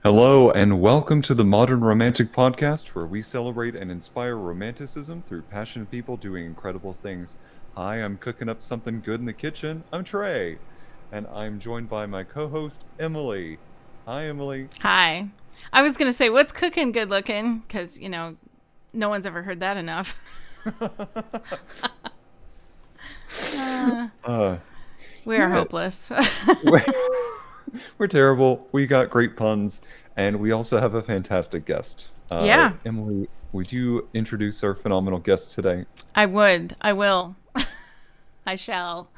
Hello and welcome to the Modern Romantic Podcast, where we celebrate and inspire romanticism through passionate people doing incredible things. Hi, I'm cooking up something good in the kitchen. I'm Trey, and I'm joined by my co-host, Emily. Hi, Emily. Hi. I was going to say, what's cooking good looking? Because, you know, no one's ever heard that enough. We are hopeless. We're terrible. We got great puns, and we also have a fantastic guest. Yeah. Emily, would you introduce our phenomenal guest today? I will. I shall.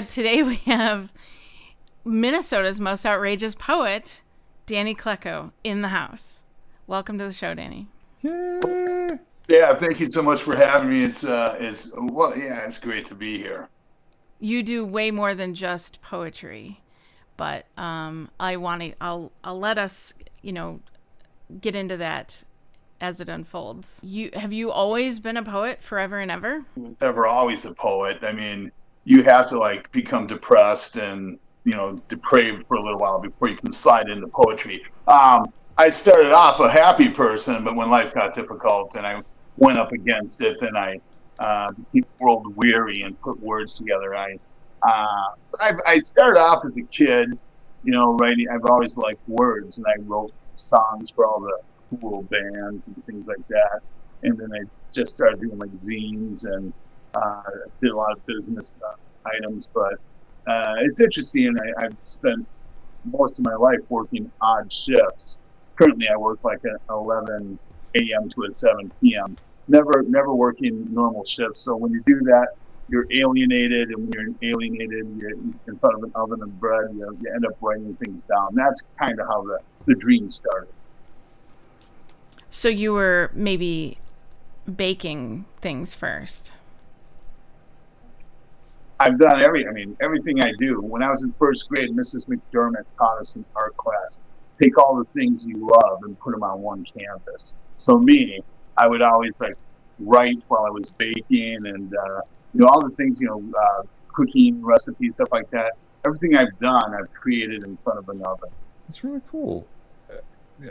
Today we have Minnesota's most outrageous poet, Danny Klecko, in the house. Welcome to the show, Danny. Yay! Yeah, thank you so much for having me. It's great to be here. You do way more than just poetry. But I'll let us, get into that as it unfolds. Have you always been a poet forever and ever? Ever, always a poet. I mean, you have to become depressed and depraved for a little while before you can slide into poetry. I started off a happy person, but when life got difficult and I went up against it, and I became world weary and put words together. I started off as a kid, writing. I've always liked words, and I wrote songs for all the cool bands and things like that. And then I just started doing zines and did a lot of business items. But it's interesting. I've spent most of my life working odd shifts. Currently, I work an 11 a.m. to a 7 p.m. Never working normal shifts. So when you do that, you're alienated, and when you're alienated, you're in front of an oven of bread. You end up writing things down. That's kind of how the dream started. So you were maybe baking things first. I've done everything I do. When I was in first grade, Mrs. McDermott taught us in art class, take all the things you love and put them on one canvas. So me, I would always write while I was baking, and all the things, cooking recipes, stuff like that. Everything I've done, I've created in front of an oven. That's really cool.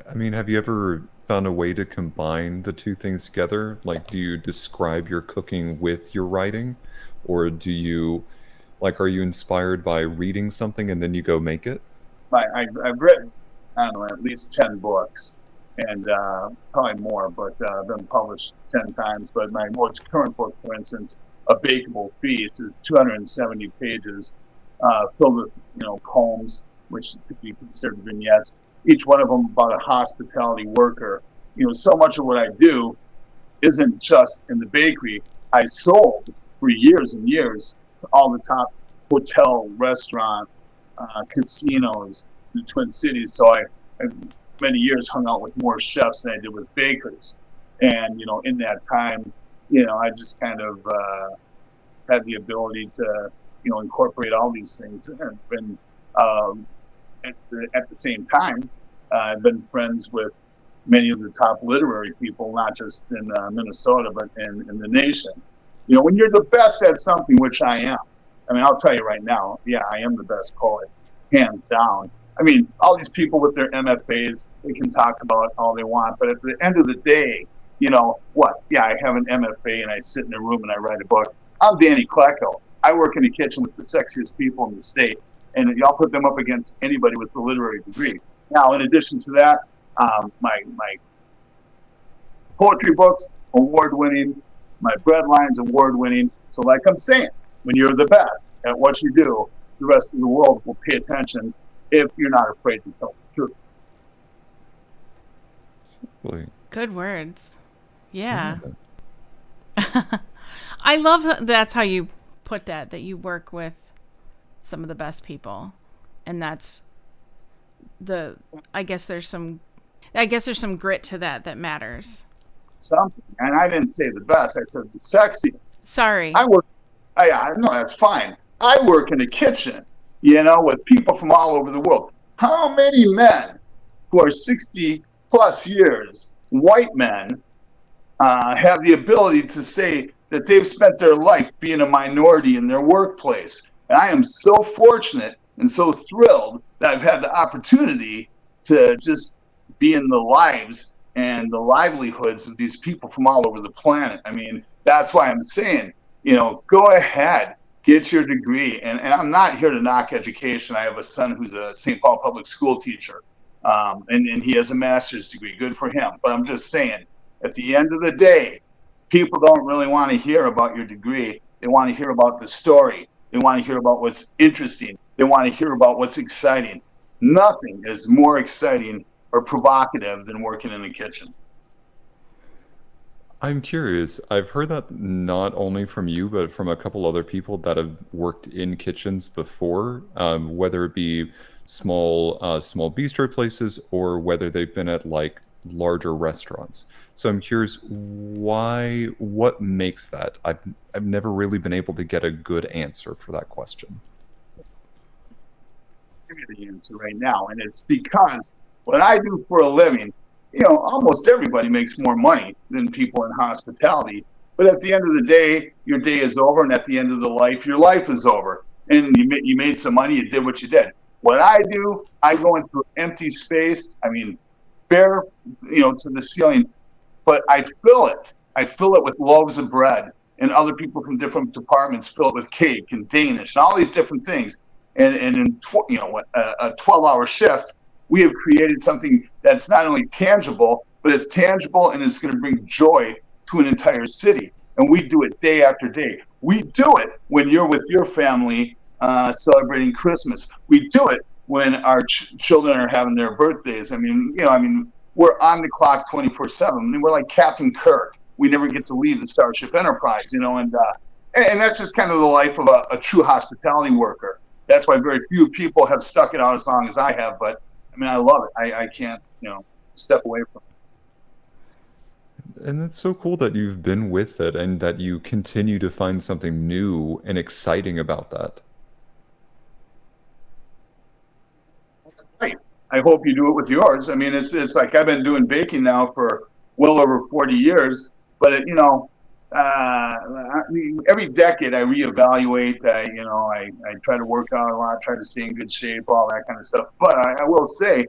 Have you ever found a way to combine the two things together? Do you describe your cooking with your writing? Or do you, are you inspired by reading something and then you go make it? I've written, at least 10 books. And probably more, but I've been published 10 times. But my most current book, for instance, A Bakeable Feast, is 270 pages filled with, poems, which could be considered vignettes. Each one of them about a hospitality worker. So much of what I do isn't just in the bakery. I sold for years and years to all the top hotel, restaurant, casinos in the Twin Cities. So I many years hung out with more chefs than I did with bakers. And, in that time, I just kind of had the ability to, incorporate all these things. And at the same time, I've been friends with many of the top literary people, not just in Minnesota, but in the nation. When you're the best at something, which I am, I'll tell you right now, yeah, I am the best poet, hands down. All these people with their MFAs, they can talk about all they want, but at the end of the day, what? Yeah, I have an MFA and I sit in a room and I write a book. I'm Danny Klecko. I work in the kitchen with the sexiest people in the state, and y'all put them up against anybody with a literary degree. Now, in addition to that, my poetry books, award-winning, my bread lines, award-winning. So like I'm saying, When you're the best at what you do, the rest of the world will pay attention if you're not afraid to tell the truth. Good words. Yeah. I love that's how you put that you work with some of the best people. And that's I guess there's some grit to that matters. Something. And I didn't say the best, I said the sexiest. Sorry. No, that's fine. I work in the kitchen, with people from all over the world. How many men who are 60 plus years, white men, have the ability to say that they've spent their life being a minority in their workplace? And I am so fortunate and so thrilled that I've had the opportunity to just be in the lives and the livelihoods of these people from all over the planet. I mean, that's why I'm saying, go ahead, get your degree. And I'm not here to knock education. I have a son who's a St. Paul public school teacher, and he has a master's degree. Good for him. But I'm just saying, at the end of the day, people don't really want to hear about your degree. They want to hear about the story. They want to hear about what's interesting. They want to hear about what's exciting. Nothing is more exciting or provocative than working in the kitchen. I'm curious. I've heard that not only from you, but from a couple other people that have worked in kitchens before, whether it be small bistro places or whether they've been at like larger restaurants. So I'm curious what makes that? I've never really been able to get a good answer for that question. I'll give you the answer right now, and it's because what I do for a living, almost everybody makes more money than people in hospitality. But at the end of the day, your day is over, and at the end of the life, your life is over. And you made some money, you did what you did. What I do, I go into empty space, bare, to the ceiling, but I fill it. I fill it with loaves of bread, and other people from different departments fill it with cake and Danish and all these different things. And in a 12-hour shift, we have created something that's not only tangible, but it's tangible and it's going to bring joy to an entire city. And we do it day after day. We do it when you're with your family celebrating Christmas. We do it when our children are having their birthdays. We're on the clock 24/7. We're like Captain Kirk. We never get to leave the Starship Enterprise, and that's just kind of the life of a true hospitality worker. That's why very few people have stuck it out as long as I have. But I love it. I can't, step away from it. And it's so cool that you've been with it and that you continue to find something new and exciting about that. That's great. I hope you do it with yours. It's like I've been doing baking now for well over 40 years, but every decade I reevaluate. I try to work out a lot, try to stay in good shape, all that kind of stuff. But I will say,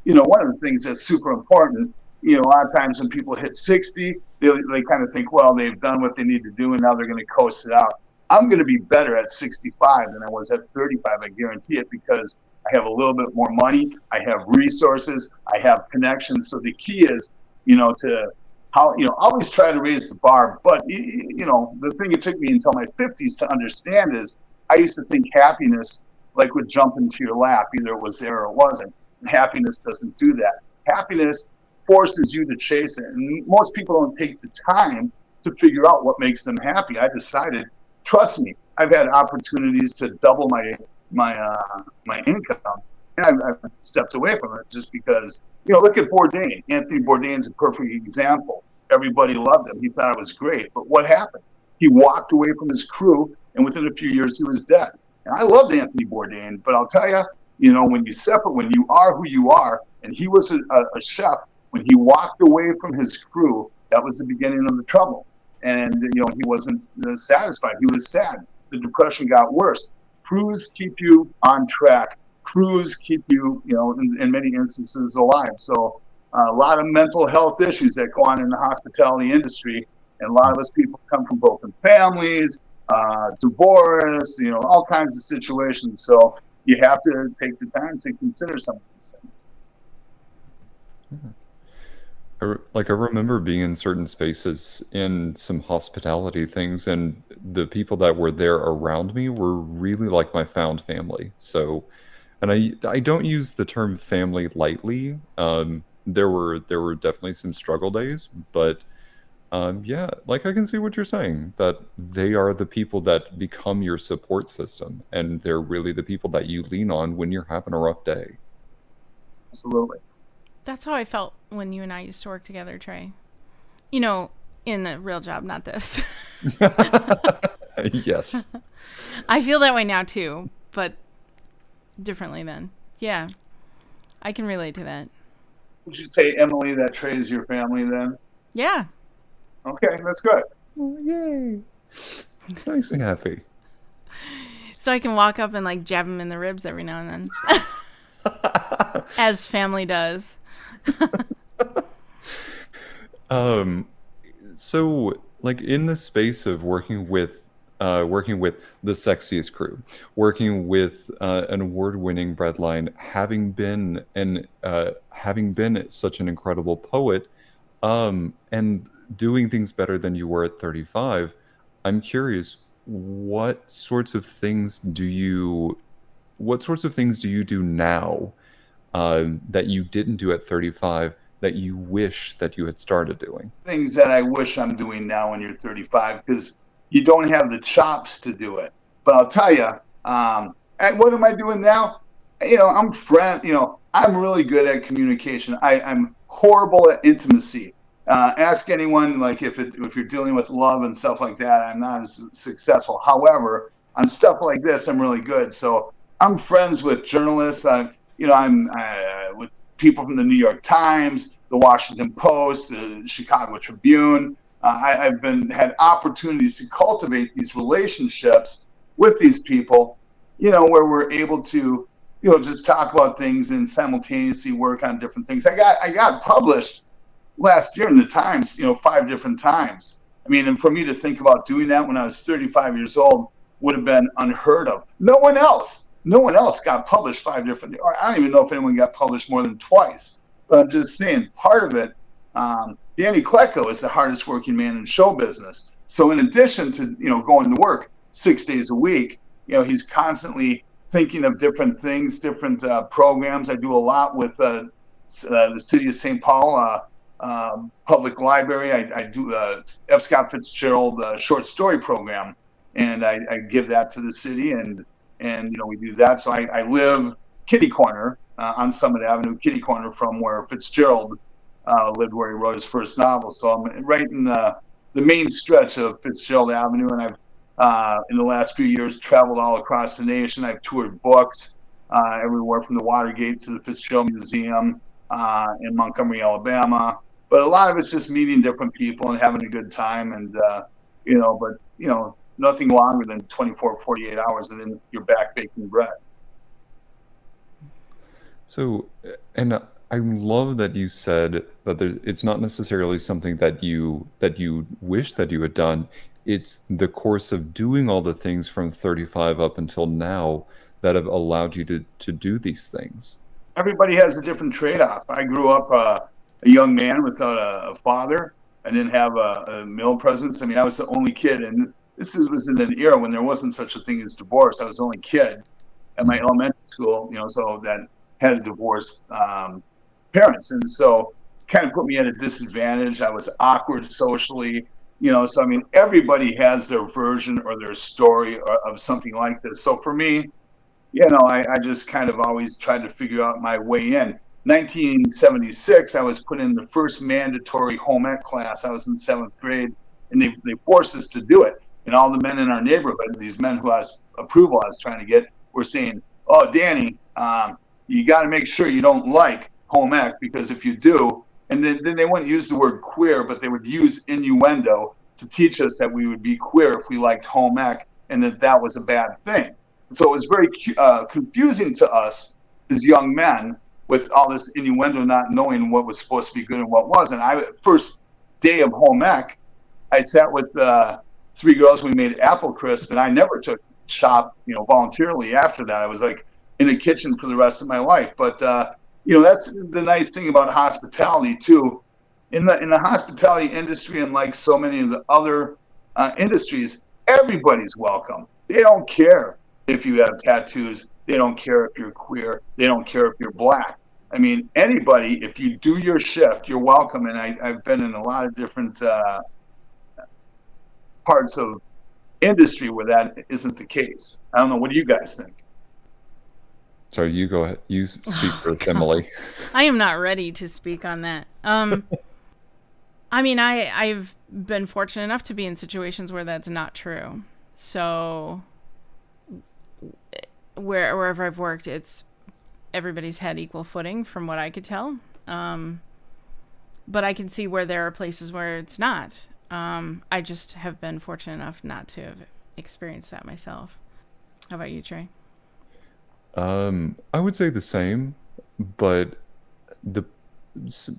one of the things that's super important, a lot of times when people hit 60, they kind of think, well, they've done what they need to do and now they're going to coast it out. I'm going to be better at 65 than I was at 35. I guarantee it, because I have a little bit more money. I have resources. I have connections. So the key is, to always try to raise the bar. But, the thing it took me until my 50s to understand is I used to think happiness would jump into your lap. Either it was there or it wasn't. And happiness doesn't do that. Happiness forces you to chase it. And most people don't take the time to figure out what makes them happy. I decided, trust me, I've had opportunities to double my income, and I've stepped away from it just because, look at Bourdain. Anthony Bourdain's a perfect example. Everybody loved him. He thought it was great. But what happened? He walked away from his crew, and within a few years, he was dead. And I loved Anthony Bourdain, but I'll tell you, when you are who you are, and he was a chef, when he walked away from his crew, that was the beginning of the trouble. And, he wasn't satisfied. He was sad. The depression got worse. Crews keep you on track. Crews keep you, in many instances alive. So a lot of mental health issues that go on in the hospitality industry. And a lot of us people come from broken families, divorce, all kinds of situations. So you have to take the time to consider some of these things. I remember being in certain spaces in some hospitality things, and the people that were there around me were really like my found family. So, and I don't use the term family lightly. There were definitely some struggle days, but yeah, like I can see what you're saying, that they are the people that become your support system, and they're really the people that you lean on when you're having a rough day. Absolutely. That's how I felt when you and I used to work together, Trey. You know, in a real job, not this. Yes. I feel that way now too, but differently then. Yeah, I can relate to that. Would you say, Emily, that Trey is your family then? Yeah. Okay, that's good. Oh, yay. Nice and happy. So I can walk up and like jab him in the ribs every now and then. As family does. So like in the space of working with the sexiest crew, working with an award-winning breadline, having been such an incredible poet, and doing things better than you were at 35, I'm curious, what sorts of things do you do now, that you didn't do at 35, that you wish that you had started doing? Things that I wish I'm doing now when you're 35, because you don't have the chops to do it. But I'll tell you, and what am I doing now? I'm really good at communication. I'm horrible at intimacy. Ask anyone, like if you're dealing with love and stuff like that, I'm not as successful. However, on stuff like this, I'm really good. So I'm friends with journalists. I'm with people from the New York Times, the Washington Post, the Chicago Tribune. I've had opportunities to cultivate these relationships with these people, where we're able to, just talk about things and simultaneously work on different things. I got published last year in the Times, 5 different times. I mean, and for me to think about doing that when I was 35 years old would have been unheard of. No one else got published 5 different, or I don't even know if anyone got published more than twice. But I'm just saying, part of it, Danny Klecko is the hardest working man in show business. So in addition to, going to work 6 days a week, he's constantly thinking of different things, different programs. I do a lot with the city of St. Paul Public Library. I do F. Scott Fitzgerald short story program, and I give that to the city, and we do that. So I live kitty corner on Summit Avenue, kitty corner from where Fitzgerald lived, where he wrote his first novel. So I'm right in the main stretch of Fitzgerald Avenue, and I've in the last few years traveled all across the nation. I've toured books everywhere from the Watergate to the Fitzgerald Museum in Montgomery, Alabama. But a lot of it's just meeting different people and having a good time, and nothing longer than 24, 48 hours, and then you're back baking bread. So, and I love that you said that it's not necessarily something that you wish that you had done. It's the course of doing all the things from 35 up until now that have allowed you to do these things. Everybody has a different trade-off. I grew up a young man without a father. I didn't have a male presence. I mean, I was the only kid, and was in an era when there wasn't such a thing as divorce. I was the only kid at my elementary school, so that had divorced parents, and so kind of put me at a disadvantage. I was awkward socially, so I mean, everybody has their version or their story of something like this. So for me, I just kind of always tried to figure out my way in. 1976, I was put in the first mandatory home ec class. I was in 7th grade, and they forced us to do it. And all the men in our neighborhood, these men who I was trying to get, were saying, "Oh, Danny, you got to make sure you don't like home ec, because if you do," and then they wouldn't use the word queer, but they would use innuendo to teach us that we would be queer if we liked home ec, and that was a bad thing. So it was very confusing to us as young men with all this innuendo, not knowing what was supposed to be good and what wasn't. First day of home ec, I sat with 3 girls. We made apple crisp, and I never took shop, voluntarily after that. I was like in the kitchen for the rest of my life. But that's the nice thing about hospitality too. In the hospitality industry, and like so many of the other industries, Everybody's welcome. They don't care if you have tattoos. They don't care if you're queer. They don't care if you're black. I mean, anybody, if you do your shift, you're welcome. And I've been in a lot of different parts of industry where that isn't the case. I don't know. What do you guys think? Sorry, you go ahead. You speak first, God. Emily. I am not ready to speak on that. I mean, I've been fortunate enough to be in situations where that's not true. So wherever I've worked, it's everybody's had equal footing from what I could tell. But I can see where there are places where it's not. I just have been fortunate enough not to have experienced that myself. How about you, Trey? I would say the same, but the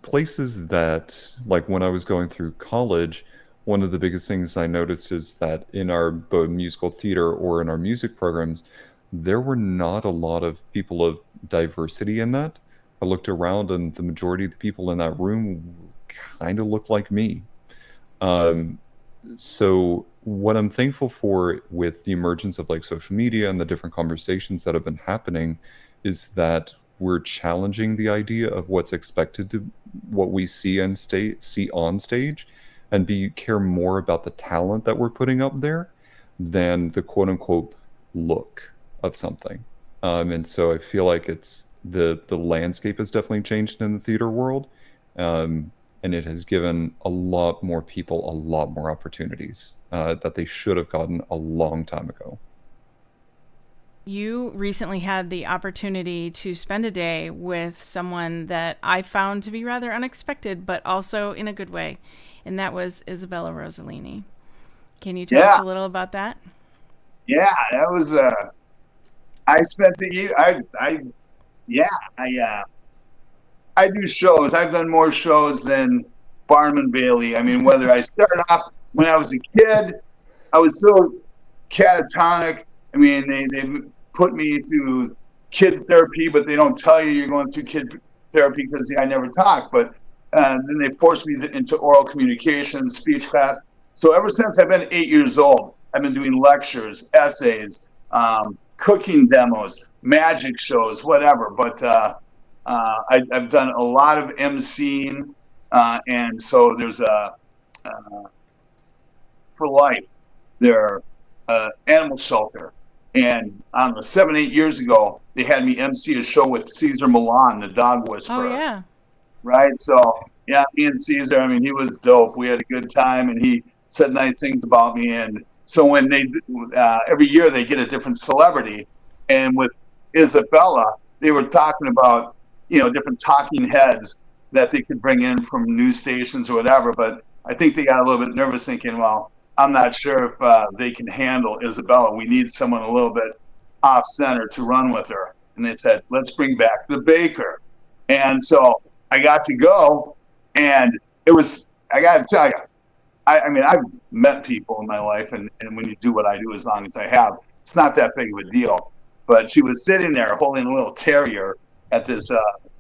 places that, like when I was going through college, one of the biggest things I noticed is that in our both musical theater or in our music programs, there were not a lot of people of diversity in that. I looked around and the majority of the people in that room kind of looked like me. Um, so what I'm thankful for with the emergence of like social media and the different conversations that have been happening is that we're challenging the idea of what's expected to what we see and see on stage and be care more about the talent that we're putting up there than the quote unquote look of something. And so I feel like it's the landscape has definitely changed in the theater world. And it has given a lot more people a lot more opportunities that they should have gotten a long time ago. You recently had the opportunity to spend a day with someone that I found to be rather unexpected, but also in a good way, and that was Isabella Rossellini. Can you tell us a little about that? Yeah, that was. I spent the year. I do shows. I've done more shows than Barnum Bailey. I mean, whether I started off when I was a kid, I was so catatonic. I mean, they put me through kid therapy, but they don't tell you you're going through kid therapy because I never talk. But then they forced me into oral communication, speech class. So ever since I've been 8 years old, I've been doing lectures, essays, cooking demos, magic shows, whatever. But I've done a lot of emceeing, and so there's a for life. There, animal shelter, and I don't know, 7-8 years ago, they had me MC a show with Caesar Milan, the dog whisperer. Oh yeah. Right. So yeah, me and Caesar. I mean, he was dope. We had a good time, and he said nice things about me. And so when they every year they get a different celebrity, and with Isabella, they were talking about different talking heads that they could bring in from news stations or whatever. But I think they got a little bit nervous, thinking, well, I'm not sure if they can handle Isabella. We need someone a little bit off center to run with her. And they said, let's bring back the baker. And so I got to go, and it was, I got to tell you, I mean, I've met people in my life, and when you do what I do, as long as I have, it's not that big of a deal. But she was sitting there holding a little terrier at this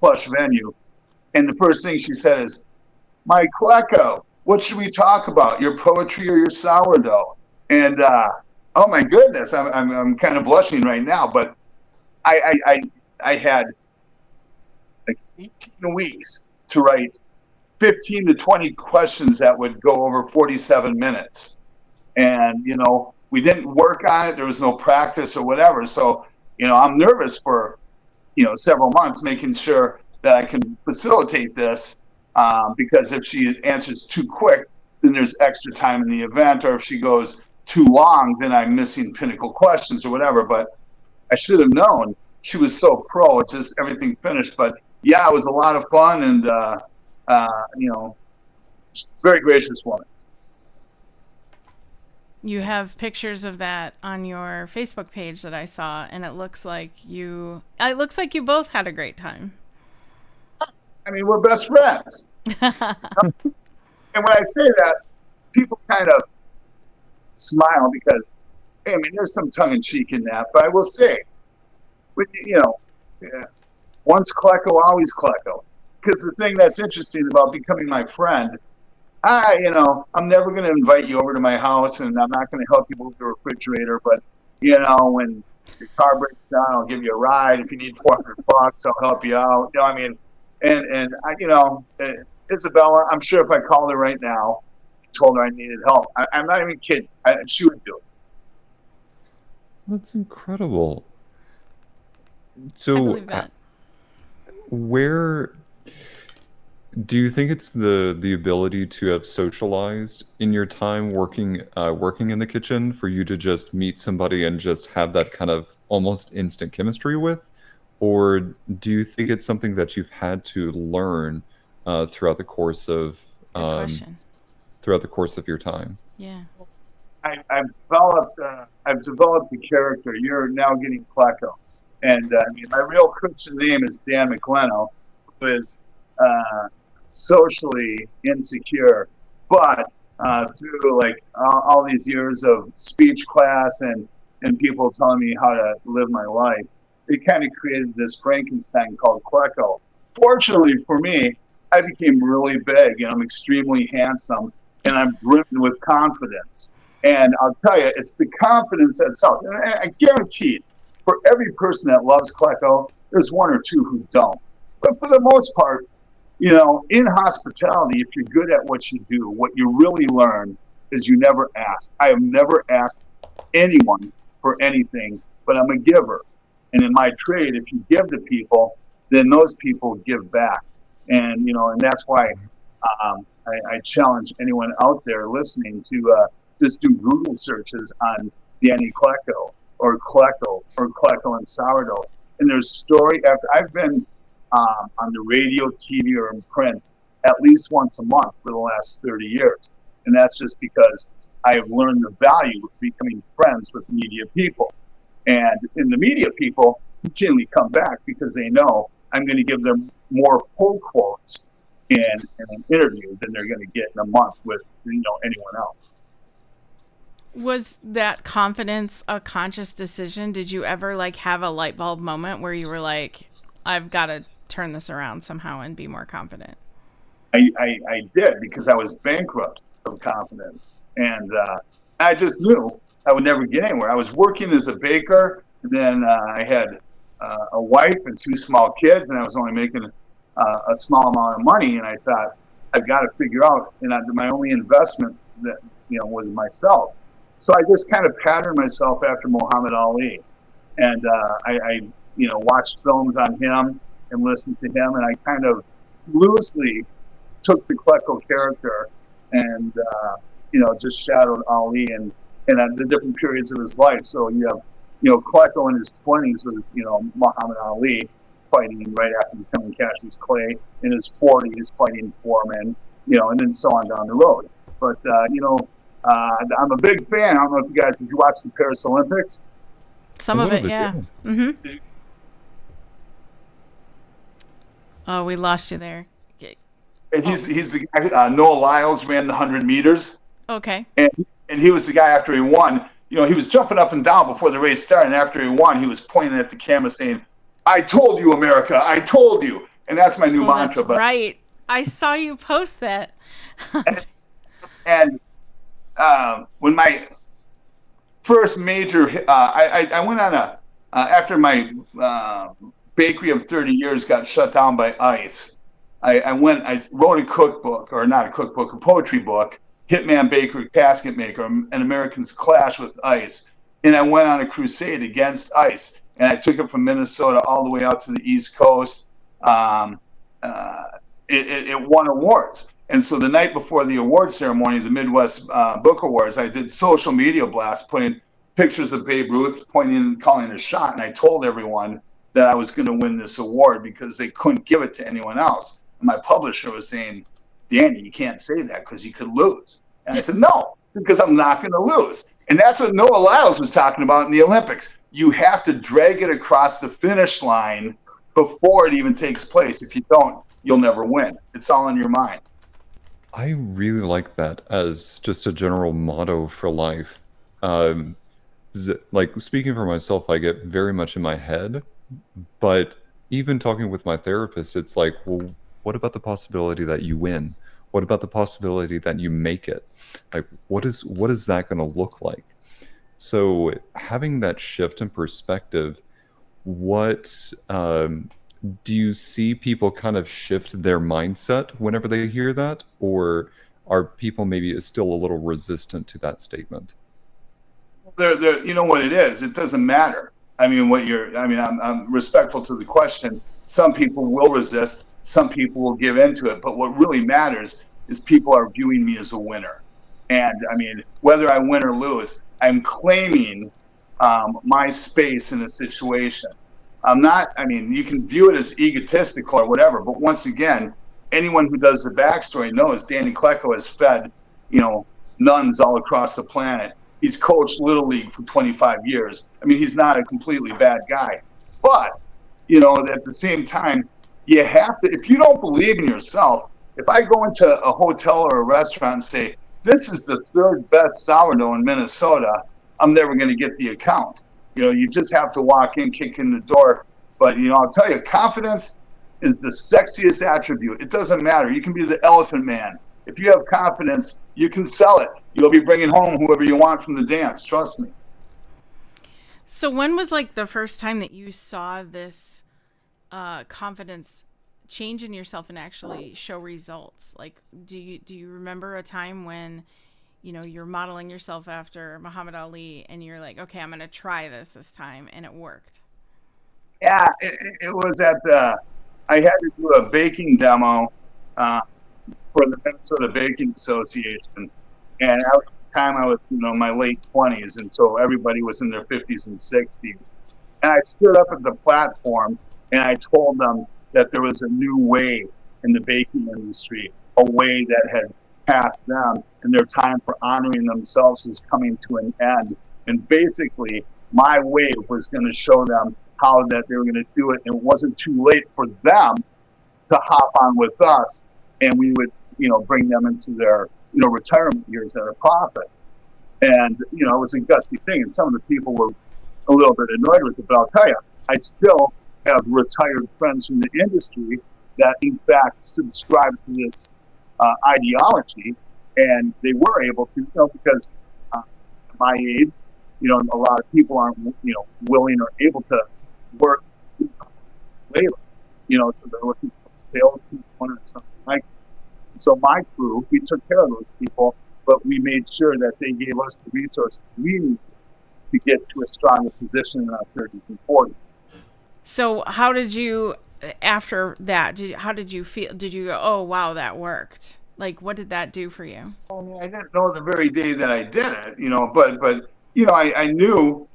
plush venue, and the first thing she said is, "My Klecko, what should we talk about? Your poetry or your sourdough?" And oh my goodness, I'm kind of blushing right now, but I had like 18 weeks to write 15 to 20 questions that would go over 47 minutes. And, we didn't work on it. There was no practice or whatever. So, I'm nervous for, several months, making sure that I can facilitate this. Because if she answers too quick, then there's extra time in the event. Or if she goes too long, then I'm missing pinnacle questions or whatever. But I should have known. She was so pro. It's just everything finished. But yeah, it was a lot of fun, and very gracious woman. You have pictures of that on your Facebook page that I saw, and it looks like you both had a great time. I mean, we're best friends. And when I say that, people kind of smile because, hey, I mean, there's some tongue in cheek in that. But I will say, once Klecko, always Klecko. Because the thing that's interesting about becoming my friend I'm never going to invite you over to my house, and I'm not going to help you move the refrigerator. But when your car breaks down, I'll give you a ride. If you need $400, I'll help you out. I mean, Isabella, I'm sure if I called her right now, told her I needed help, I'm not even kidding. She would do it. That's incredible. I So, believe that. where do you think it's the ability to have socialized in your time working in the kitchen for you to just meet somebody and just have that kind of almost instant chemistry with, or do you think it's something that you've had to learn throughout the course of Good question. your time? Yeah. I've developed a character. You're now getting Klecko, and my real Christian name is Dan McLennan, who is socially insecure, but through like all these years of speech class and people telling me how to live my life, it kind of created this Frankenstein called Klecko. Fortunately for me, I became really big and I'm extremely handsome and I'm brimming with confidence. And I'll tell you, it's the confidence that sells. And I guarantee, for every person that loves Klecko, there's one or two who don't. But for the most part, in hospitality, if you're good at what you do, what you really learn is you never ask. I have never asked anyone for anything, but I'm a giver. And in my trade, if you give to people, then those people give back. And that's why I challenge anyone out there listening to just do Google searches on Danny Klecko or Klecko and sourdough. And there's story after I've been on the radio, TV, or in print at least once a month for the last 30 years. And that's just because I have learned the value of becoming friends with media people. And in the media people routinely come back because they know I'm going to give them more pull quotes in an interview than they're going to get in a month with anyone else. Was that confidence a conscious decision? Did you ever have a light bulb moment where you were like, I've got to turn this around somehow and be more confident? I did, because I was bankrupt of confidence. And I just knew I would never get anywhere. I was working as a baker, and then I had a wife and two small kids, and I was only making a small amount of money. And I thought, I've got to figure out, and my only investment that was myself. So I just kind of patterned myself after Muhammad Ali, and I watched films on him and listened to him, and I kind of loosely took the Klecko character and just shadowed Ali and the different periods of his life. So you have Klecko in his 20s was Muhammad Ali fighting right after becoming Cassius Clay, in his 40s fighting Foreman, and then so on down the road. But I'm a big fan. I don't know if you guys, did you watch the Paris Olympics? Some of it, yeah. Mm-hmm. Oh, we lost you there. And he's the guy, Noah Lyles ran the 100 meters. Okay. And he was the guy after he won. He was jumping up and down before the race started. And after he won, he was pointing at the camera saying, "I told you, America, I told you." And that's my new mantra. That's right. I saw you post that. and when my first major, I went on after my bakery of 30 years got shut down by ICE. I wrote a cookbook, or not a cookbook, a poetry book, Hitman Baker, Casket Maker, An American's Clash with ICE. And I went on a crusade against ICE. And I took it from Minnesota all the way out to the East Coast. It won awards. And so the night before the award ceremony, the Midwest Book Awards, I did social media blasts, putting pictures of Babe Ruth, pointing and calling a shot. And I told everyone that I was going to win this award because they couldn't give it to anyone else. And my publisher was saying, "Danny, you can't say that because you could lose." And I said, "No, because I'm not going to lose." And that's what Noah Lyles was talking about in the Olympics. You have to drag it across the finish line before it even takes place. If you don't, you'll never win. It's all in your mind. I really like that as just a general motto for life. Like, speaking for myself, I get very much in my head, but even talking with my therapist, it's like, well, what about the possibility that you win? What about the possibility that you make it? Like, what is that going to look like? So having that shift in perspective, what do you see people kind of shift their mindset whenever they hear that, or are people maybe still a little resistant to that statement? They're, you know what it is? It doesn't matter. I mean, I'm respectful to the question. Some people will resist, some people will give into it. But what really matters is people are viewing me as a winner. And I mean, whether I win or lose, I'm claiming my space in a situation. I'm not, I mean, you can view it as egotistical or whatever, but once again, anyone who does the backstory knows Danny Klecko has fed, you know, nuns all across the planet. He's coached Little League for 25 years. I mean, he's not a completely bad guy. But, you know, at the same time, you have to, if you don't believe in yourself, if I go into a hotel or a restaurant and say, this is the third best sourdough in Minnesota, I'm never going to get the account. You know, you just have to walk in, kick in the door. But, you know, I'll tell you, confidence is the sexiest attribute. It doesn't matter. You can be the elephant man. If you have confidence, you can sell it. You'll be bringing home whoever you want from the dance. Trust me. So when was like the first time that you saw this confidence change in yourself and actually show results? Like, do you remember a time when, you know, you're modeling yourself after Muhammad Ali and you're like, okay, I'm going to try this time, and it worked? Yeah, it was at I had to do a baking demo for the Minnesota Baking Association, and at the time I was, you know, in my late 20s, and so everybody was in their 50s and 60s. And I stood up at the platform and I told them that there was a new way in the baking industry, a way that had passed them, and their time for honoring themselves was coming to an end. And basically, my way was going to show them how that they were going to do it. And it wasn't too late for them to hop on with us, and we would, you know, bring them into their, you know, retirement years at a profit. And, you know, it was a gutsy thing. And some of the people were a little bit annoyed with it, but I'll tell you, I still have retired friends from the industry that, in fact, subscribe to this ideology, and they were able to, you know, because at my age, you know, a lot of people aren't, you know, willing or able to work labor, you know, so they're looking for salespeople or something like that. So my crew, we took care of those people, but we made sure that they gave us the resources we needed to get to a stronger position in our 30s and 40s. So how did you, after that, how did you feel? Did you go, oh, wow, that worked? Like, what did that do for you? I mean, I didn't know the very day that I did it, you know, but you know, I knew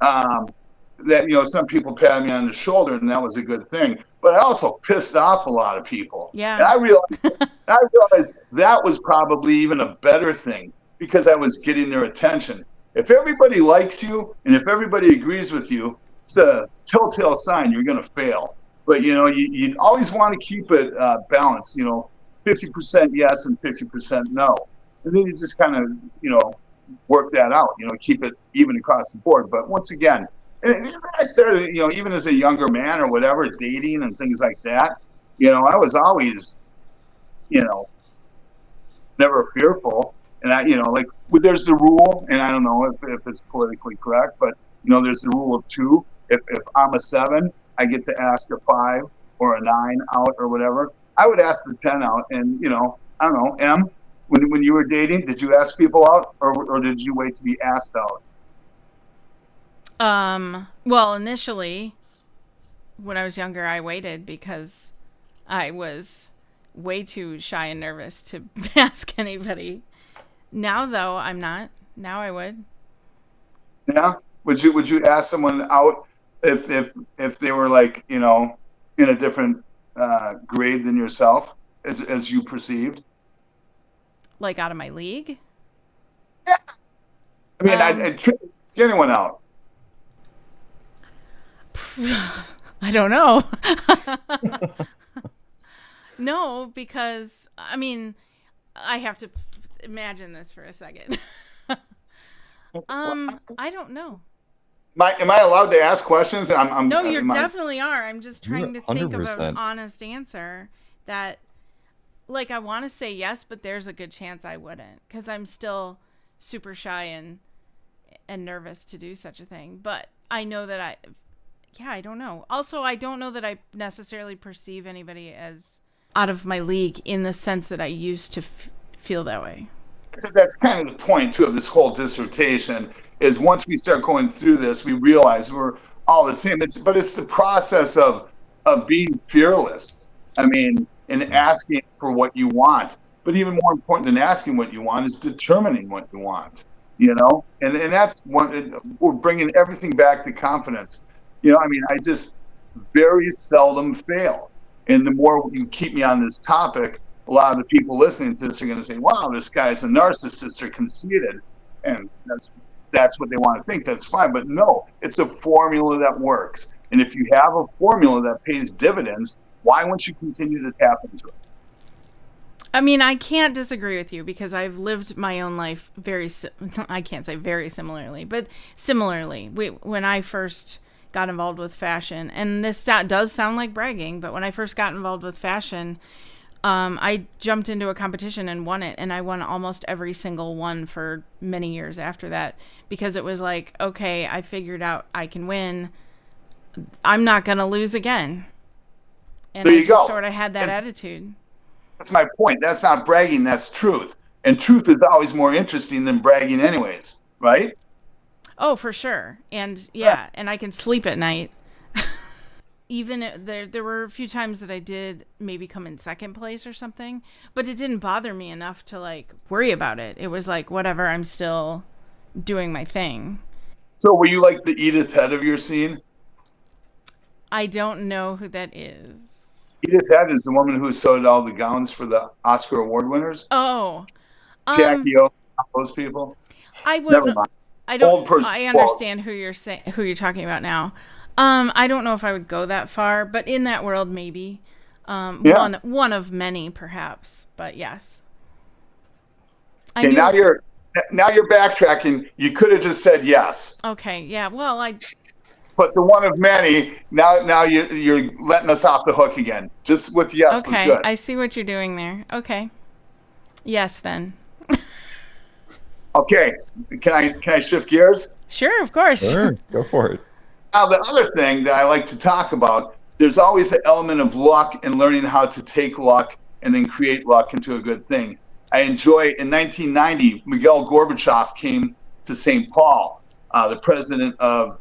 that, you know, some people patted me on the shoulder, and that was a good thing. But I also pissed off a lot of people. Yeah. And I realized that was probably even a better thing, because I was getting their attention. If everybody likes you and if everybody agrees with you, it's a telltale sign you're going to fail. But, you know, you always want to keep it balanced, you know, 50% yes and 50% no. And then you just kind of, you know, work that out, you know, keep it even across the board. But once again, and I started, you know, even as a younger man or whatever, dating and things like that, you know, I was always, you know, never fearful. And I, you know, like, there's the rule, and I don't know if it's politically correct, but, you know, there's the rule of two. If I'm a 7, I get to ask a 5 or a 9 out or whatever. I would ask the 10 out, and, you know, I don't know, Em, when you were dating, did you ask people out, or did you wait to be asked out? Well, initially, when I was younger, I waited because I was way too shy and nervous to ask anybody. Now, though, I'm not. Now I would. Yeah. Would you ask someone out if they were, like, you know, in a different grade than yourself, as you perceived? Like, out of my league? Yeah. I mean, I'd ask anyone out. I don't know. No, because, I mean, I have to imagine this for a second. I don't know. Am I allowed to ask questions? No, you definitely are. I'm just trying to think of 100%. an honest answer that like, I want to say yes, but there's a good chance I wouldn't, because I'm still super shy and nervous to do such a thing. But I know that I don't know. Also, I don't know that I necessarily perceive anybody as out of my league in the sense that I used to feel that way. So that's kind of the point too of this whole dissertation, is once we start going through this, we realize we're all the same. But it's the process of being fearless. I mean, and asking for what you want. But even more important than asking what you want is determining what you want. You know, and that's we're bringing everything back to confidence. You know, I mean, I just very seldom fail. And the more you keep me on this topic, a lot of the people listening to this are going to say, wow, this guy's a narcissist or conceited. And that's what they want to think. That's fine. But no, it's a formula that works. And if you have a formula that pays dividends, why wouldn't you continue to tap into it? I mean, I can't disagree with you because I've lived my own life I can't say very similarly, but similarly. When I first got involved with fashion, and this does sound like bragging, but when I first got involved with fashion, I jumped into a competition and won it, and I won almost every single one for many years after that, because it was like, okay, I figured out I can win. I'm not going to lose again. And I just sort of had that attitude. That's my point. That's not bragging, that's truth. And truth is always more interesting than bragging anyways, right? Oh, for sure. And yeah, and I can sleep at night. Even there were a few times that I did maybe come in second place or something, but it didn't bother me enough to like worry about it. It was like, whatever, I'm still doing my thing. So were you like the Edith Head of your scene? I don't know who that is. Edith Head is the woman who sewed all the gowns for the Oscar award winners. Oh, Jackie O, those people. I would. Never mind. I don't. Old person I understand who you're talking about now. I don't know if I would go that far, but in that world, maybe. Yeah. One of many, perhaps. But yes. Okay, now you're backtracking. You could have just said yes. Okay. Yeah. Well, But the one of many, now you're letting us off the hook again. Just with yes was good. I see what you're doing there. Okay. Yes, then. Okay. Can I shift gears? Sure, of course. Sure, go for it. Now, the other thing that I like to talk about, there's always an element of luck and learning how to take luck and then create luck into a good thing. I enjoy, in 1990, Mikhail Gorbachev came to St. Paul, the president of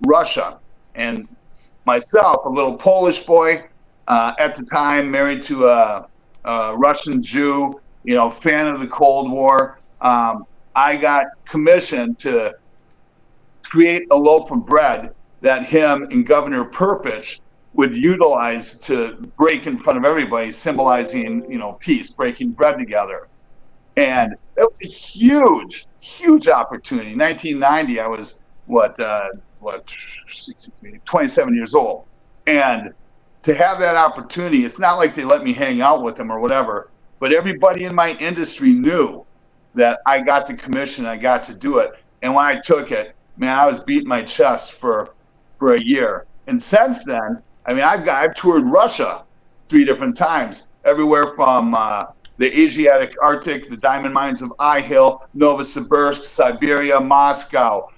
Russia, and myself, a little Polish boy, at the time married to a Russian Jew, fan of the Cold War. I got commissioned to create a loaf of bread that him and Governor Perpich would utilize to break in front of everybody, symbolizing, peace, breaking bread together. And that was a huge, huge opportunity. 1990, I was 27 years old. And to have that opportunity, it's not like they let me hang out with them or whatever, but everybody in my industry knew that I got the commission, I got to do it. And when I took it, man, I was beating my chest for a year. And since then, I mean, I've toured Russia 3 different times, everywhere from the Asiatic Arctic, the diamond mines of Ihil, Novosibirsk, Siberia, Moscow,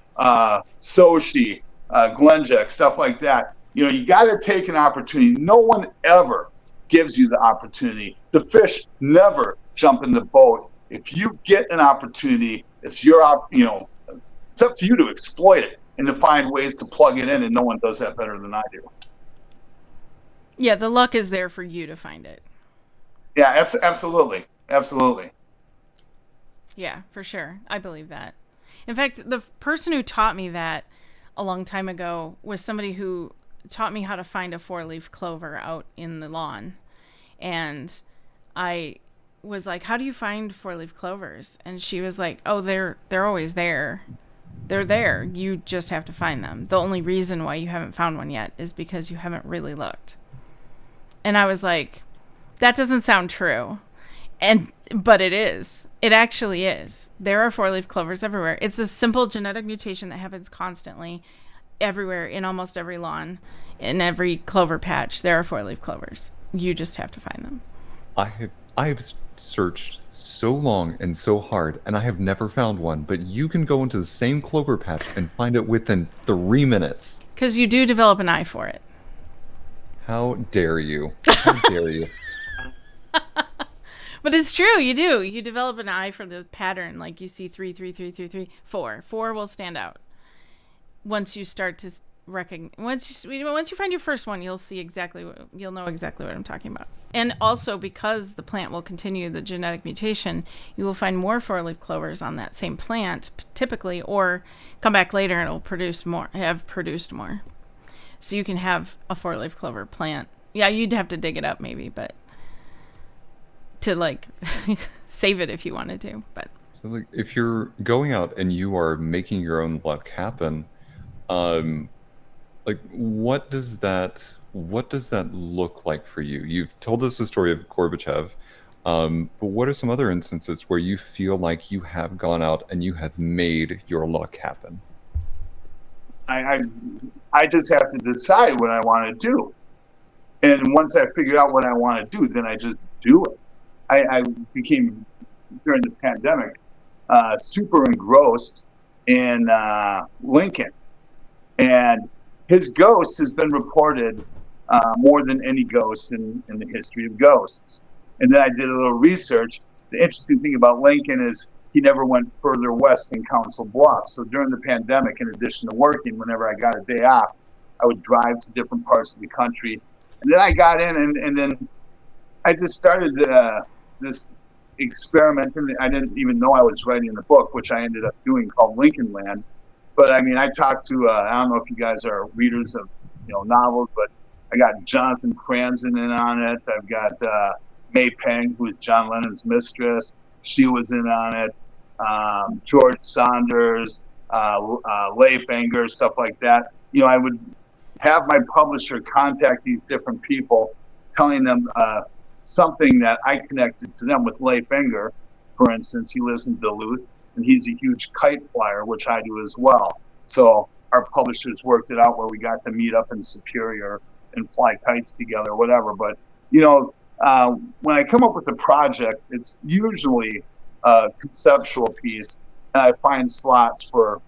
Sochi, Glenjek, stuff like that. You got to take an opportunity. No one ever gives you the opportunity. The fish never jump in the boat. If you get an opportunity, it's your it's up to you to exploit it and to find ways to plug it in, and no one does that better than I do. Yeah, the luck is there for you to find it. Yeah, absolutely. Absolutely. Yeah, for sure. I believe that. In fact, the person who taught me that a long time ago was somebody who taught me how to find a 4-leaf clover out in the lawn. And I was like, how do you find 4-leaf clovers? And she was like, oh, they're always there. They're there. You just have to find them. The only reason why you haven't found one yet is because you haven't really looked. And I was like, that doesn't sound true. But it is. It actually is. There are 4-leaf clovers everywhere. It's a simple genetic mutation that happens constantly everywhere in almost every lawn. In every clover patch, there are 4-leaf clovers. You just have to find them. I have searched so long and so hard, and I have never found one. But you can go into the same clover patch and find it within 3 minutes. Because you do develop an eye for it. How dare you? How dare you? But it's true, you do. You develop an eye for the pattern, like you see 3, 3, 3, 3, 3, 4. 4 will stand out. Once you start to recognize, once you find your first one, you'll know exactly what I'm talking about. And also, because the plant will continue the genetic mutation, you will find more 4-leaf clovers on that same plant, typically, or come back later and it'll have produced more. So you can have a 4-leaf clover plant. Yeah, you'd have to dig it up maybe, but to like save it if you wanted to. But so, like, if you're going out and you are making your own luck happen, like, what does that look like for you? You've told us the story of Gorbachev, but what are some other instances where you feel like you have gone out and you have made your luck happen? I just have to decide what I want to do. And once I figure out what I want to do, then I just do it. I became, during the pandemic, super engrossed in Lincoln. And his ghost has been reported more than any ghost in the history of ghosts. And then I did a little research. The interesting thing about Lincoln is he never went further west than Council Bluffs. So during the pandemic, in addition to working, whenever I got a day off, I would drive to different parts of the country. And then I got in, and then I just started this experiment. And I didn't even know I was writing a book, which I ended up doing, called Lincoln Land. But I mean, I talked to, I don't know if you guys are readers of novels, but I got Jonathan Franzen in on it. I've got May Peng, who is John Lennon's mistress. She was in on it. George Saunders, Leif Enger, stuff like that. I would have my publisher contact these different people, telling them something that I connected to them with. Leif Enger, for instance, he lives in Duluth, and he's a huge kite flyer, which I do as well. So our publishers worked it out where we got to meet up in Superior and fly kites together, whatever. But, when I come up with a project, it's usually a conceptual piece, and I find slots for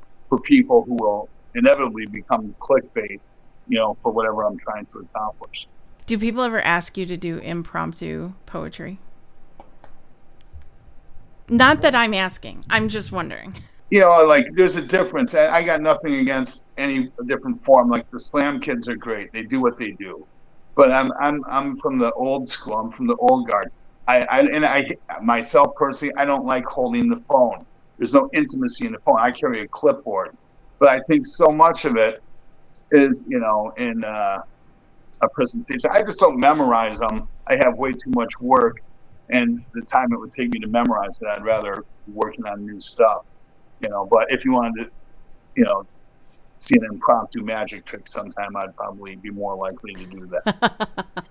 people who will inevitably become clickbait, for whatever I'm trying to accomplish. do people ever ask you to do impromptu poetry? Not that I'm asking. I'm just wondering. Like, there's a difference. I got nothing against any different form. Like, the slam kids are great. They do what they do. But I'm from the old school. I'm from the old guard. I myself personally, I don't like holding the phone. There's no intimacy in the phone. I carry a clipboard. But I think so much of it is, in a presentation. I just don't memorize them. I have way too much work. And the time it would take me to memorize it, I'd rather be working on new stuff, But if you wanted to, see an impromptu magic trick sometime, I'd probably be more likely to do that.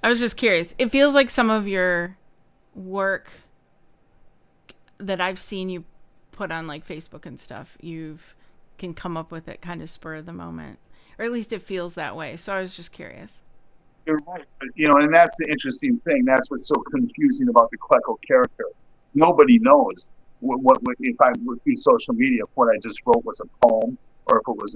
I was just curious. It feels like some of your work that I've seen you put on like Facebook and stuff, can come up with it kind of spur of the moment, or at least it feels that way. So I was just curious. You're right, but, and that's the interesting thing. That's what's so confusing about the Klecko character. Nobody knows what if I look through social media, if what I just wrote was a poem or if it was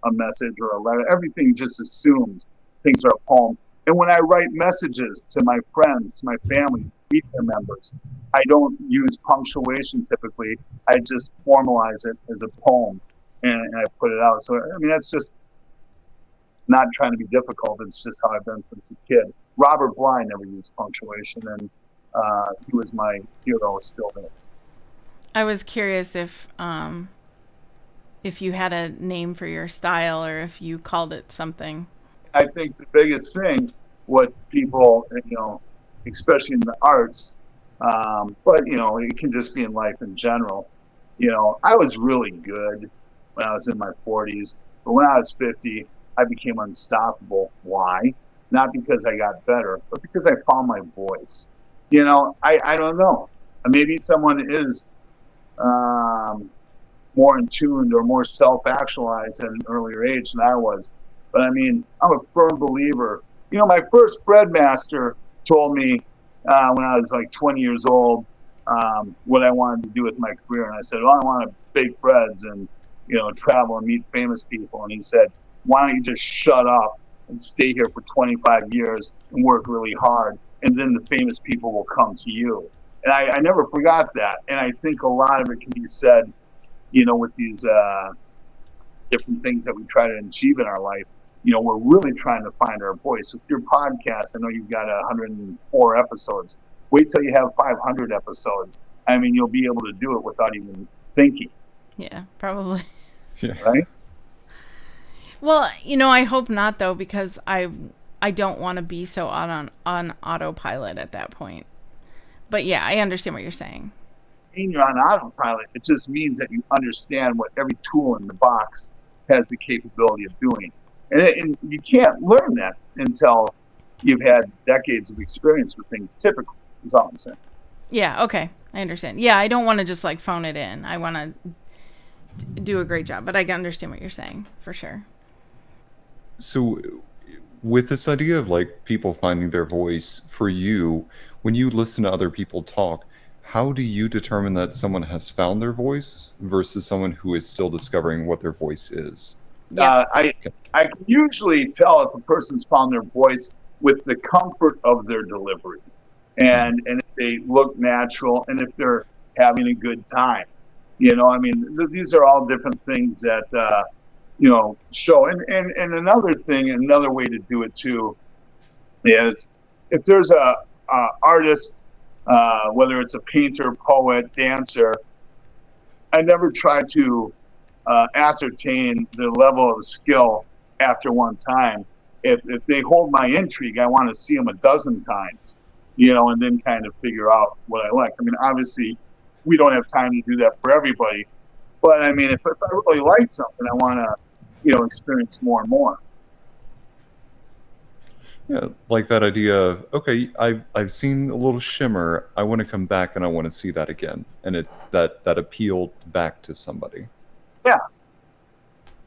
a message or a letter. Everything just assumes things are a poem. And when I write messages to my friends, to my family, media members, I don't use punctuation typically. I just formalize it as a poem and I put it out. So, that's just not trying to be difficult. It's just how I've been since a kid. Robert Bly never used punctuation, and he was my hero, still is. I was curious if you had a name for your style or if you called it something. I think the biggest thing, what people, especially in the arts, but, it can just be in life in general. I was really good when I was in my 40s, but when I was 50, I became unstoppable. Why? Not because I got better, but because I found my voice. I don't know. Maybe someone is more in tune or more self-actualized at an earlier age than I was. But I'm a firm believer My first bread master told me when I was like 20 years old what I wanted to do with my career. And I said, well, I want to bake breads and, travel and meet famous people. And he said, why don't you just shut up and stay here for 25 years and work really hard, and then the famous people will come to you. And I never forgot that. And I think a lot of it can be said, with these different things that we try to achieve in our life. We're really trying to find our voice. With your podcast, I know you've got 104 episodes. Wait till you have 500 episodes. I mean, you'll be able to do it without even thinking. Yeah, probably. Yeah. Right? Well, I hope not, though, because I don't want to be so on autopilot at that point. But yeah, I understand what you're saying. When you're on autopilot, it just means that you understand what every tool in the box has the capability of doing. And you can't learn that until you've had decades of experience with things, typically, is all I'm saying. Yeah, okay. I understand. Yeah, I don't want to just like phone it in. I want to do a great job, but I understand what you're saying, for sure. So with this idea of like people finding their voice, for you, when you listen to other people talk, how do you determine that someone has found their voice versus someone who is still discovering what their voice is? Yeah. I can usually tell if a person's found their voice with the comfort of their delivery, and if they look natural, and if they're having a good time. These are all different things that show. And another thing, another way to do it too, is if there's a artist, whether it's a painter, poet, dancer, I never try to ascertain their level of skill after one time. If they hold my intrigue, I want to see them a dozen times, and then kind of figure out what I like. I mean, obviously, we don't have time to do that for everybody, but I mean, if I really like something, I want to, experience more and more. Yeah, like that idea of, okay, I've seen a little shimmer, I want to come back and I want to see that again, and it's that appeal back to somebody. Yeah,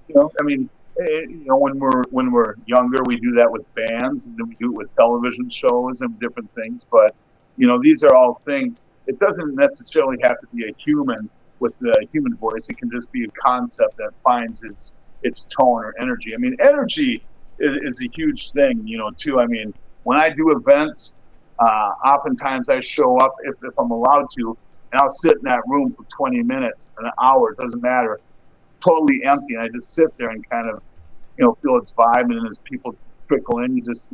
when we're younger, we do that with bands, and then we do it with television shows and different things. But these are all things. It doesn't necessarily have to be a human with the human voice. It can just be a concept that finds its tone or energy. I mean, energy is a huge thing, too. I mean, when I do events, oftentimes I show up if I'm allowed to, and I'll sit in that room for 20 minutes, an hour, it doesn't matter, totally empty. And I just sit there and kind of, feel its vibe. And as people trickle in, you just,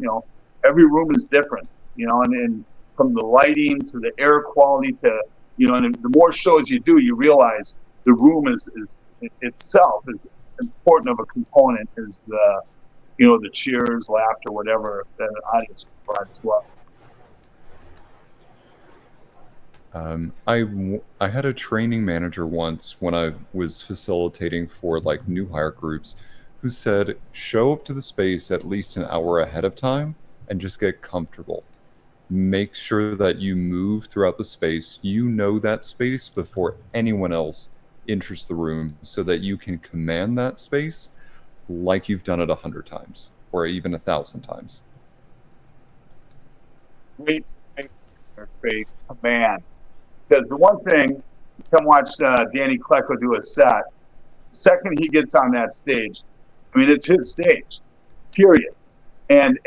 every room is different, and from the lighting to the air quality to, and the more shows you do, you realize the room is itself is important of a component as the cheers, laughter, whatever the audience provides as well. I had a training manager once when I was facilitating for like new hire groups who said, show up to the space at least an hour ahead of time and just get comfortable. Make sure that you move throughout the space. That space before anyone else enters the room so that you can command that space like you've done it 100 times or even 1,000 times. Great command. Because the one thing, come watch Danny Klecko do a set. The second he gets on that stage, I mean, it's his stage, period. And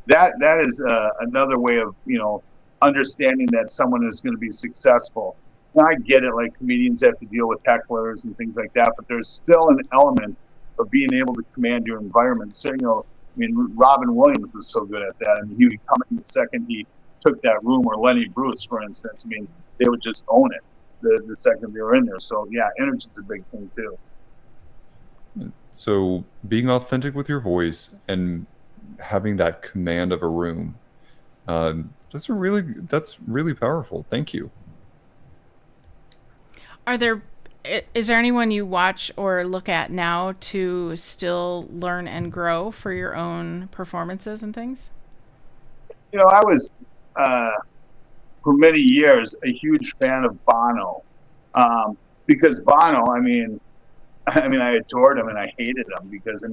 that is another way of, understanding that someone is going to be successful. And I get it, like comedians have to deal with hecklers and things like that, but there's still an element of being able to command your environment. So, Robin Williams was so good at that. I mean, he would come in the second he took that room, or Lenny Bruce, for instance. I mean, they would just own it the second they were in there. So, yeah, energy is a big thing, too. So being authentic with your voice and having that command of a room, that's really powerful. Thank you. Is there anyone you watch or look at now to still learn and grow for your own performances and things? I was for many years a huge fan of Bono, because Bono, I mean, I adored him and I hated him because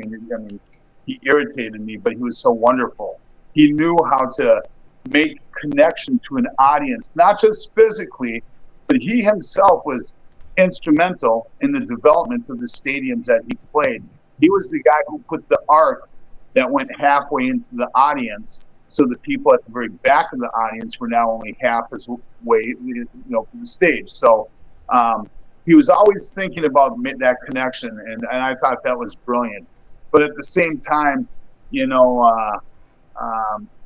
He irritated me, but he was so wonderful. He knew how to make connection to an audience, not just physically, but he himself was instrumental in the development of the stadiums that he played. He was the guy who put the arc that went halfway into the audience, so the people at the very back of the audience were now only half as way, from the stage. So he was always thinking about that connection, and I thought that was brilliant. But at the same time,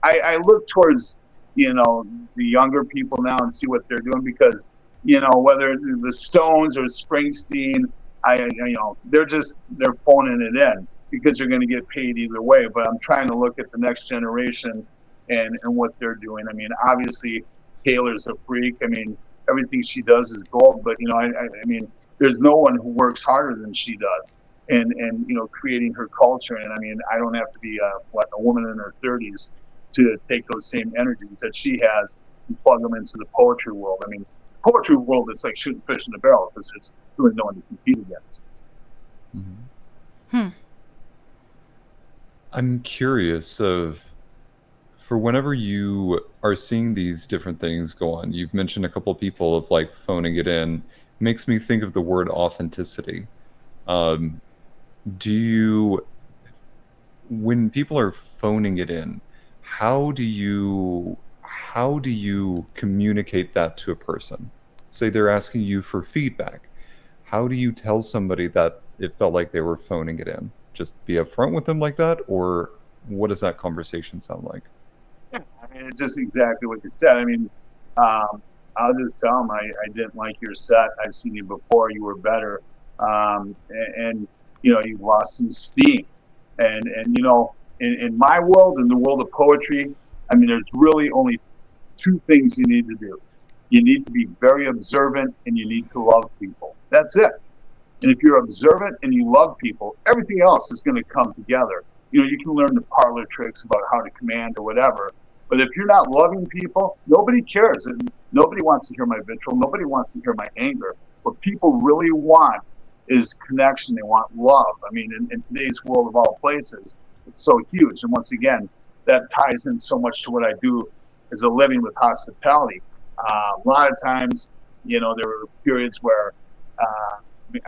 I look towards the younger people now and see what they're doing, because whether the Stones or Springsteen, they're phoning it in because they're going to get paid either way. But I'm trying to look at the next generation and what they're doing. I mean, obviously Taylor's a freak. I mean, everything she does is gold. But I mean, there's no one who works harder than she does. And creating her culture. And I mean, I don't have to be a woman in her 30s to take those same energies that she has and plug them into the poetry world. I mean, poetry world, it's like shooting fish in a barrel because there's really no one to compete against. Mm-hmm. I'm curious for whenever you are seeing these different things go on, you've mentioned a couple of people of like phoning it in. It makes me think of the word authenticity. When people are phoning it in, how do you communicate that to a person? Say they're asking you for feedback. How do you tell somebody that it felt like they were phoning it in? Just be upfront with them like that, or what does that conversation sound like? Yeah, I mean, it's just exactly what you said. I mean, I'll just tell them I didn't like your set. I've seen you before. You were better. And you've lost some steam. And in my world, in the world of poetry, I mean, there's really only two things you need to do. You need to be very observant, and you need to love people. That's it. And if you're observant and you love people, everything else is going to come together. You can learn the parlor tricks about how to command or whatever. But if you're not loving people, nobody cares. And nobody wants to hear my vitriol. Nobody wants to hear my anger. What people really want is connection. They want love. I mean, in today's world of all places, it's so huge. And once again, that ties in so much to what I do as a living with hospitality. A lot of times, there were periods where